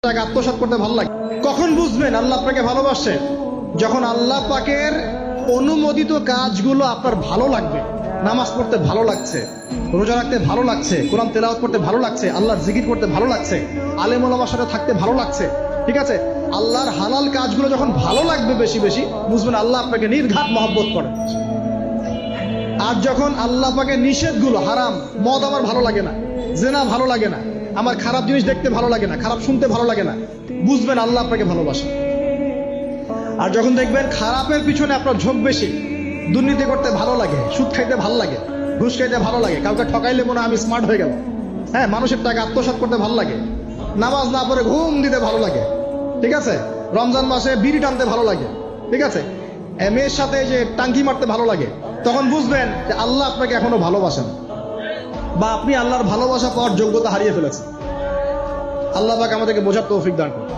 আত্মসাৎ করতে ভালো লাগে। কখন বুঝবেন আল্লাহ আপনাকে ভালোবাসে? যখন আল্লাহ পাকের অনুমোদিত কাজগুলো আপনার ভালো লাগবে। নামাজ পড়তে ভালো লাগছে, রোজা রাখতে ভালো লাগছে, কোরআন তেলাওয়াত করতে ভালো লাগছে, আল্লাহর জিকির করতে ভালো লাগছে, আলেম ওলামার সাথে থাকতে ভালো লাগছে। ঠিক আছে, আল্লাহর হালাল কাজগুলো যখন ভালো লাগবে বেশি বেশি, বুঝবেন আল্লাহ আপনাকে নির্ঘাত মহব্বত করে। আর যখন আল্লাহ পাকের নিষেধগুলো, হারাম, মদ আমার ভালো লাগে না, জেনা ভালো লাগে না, আমার খারাপ জিনিস দেখতে ভালো লাগে না, খারাপ শুনতে ভালো লাগে না, বুঝবেন আল্লাহ আপনাকে ভালোবাসে। আর যখন দেখবেন খারাপের পিছনে আপনার ঝোঁক বেশি, দুর্নীতি করতে ভালো লাগে, সুদ খাইতে ভালো লাগে, ঘুষ খাইতে ভালো লাগে, কাউকে ঠকাইলে মনে হয় আমি স্মার্ট হয়ে গেল, হ্যাঁ, মানুষের টাকা আত্মসাৎ করতে ভালো লাগে, নামাজ না পড়ে ঘুম দিতে ভালো লাগে, ঠিক আছে, রমজান মাসে বিড়ি টানতে ভালো লাগে, ঠিক আছে, মেয়ের সাথে যে টাঙ্কি মারতে ভালো লাগে, তখন বুঝবেন যে আল্লাহ আপনাকে এখনো ভালোবাসেন, বা আপনি আল্লাহর ভালোবাসা পাওয়ার যোগ্যতা হারিয়ে ফেলেছেন। আল্লাহ পাক আমাদেরকে বোঝার তৌফিক দান করুন।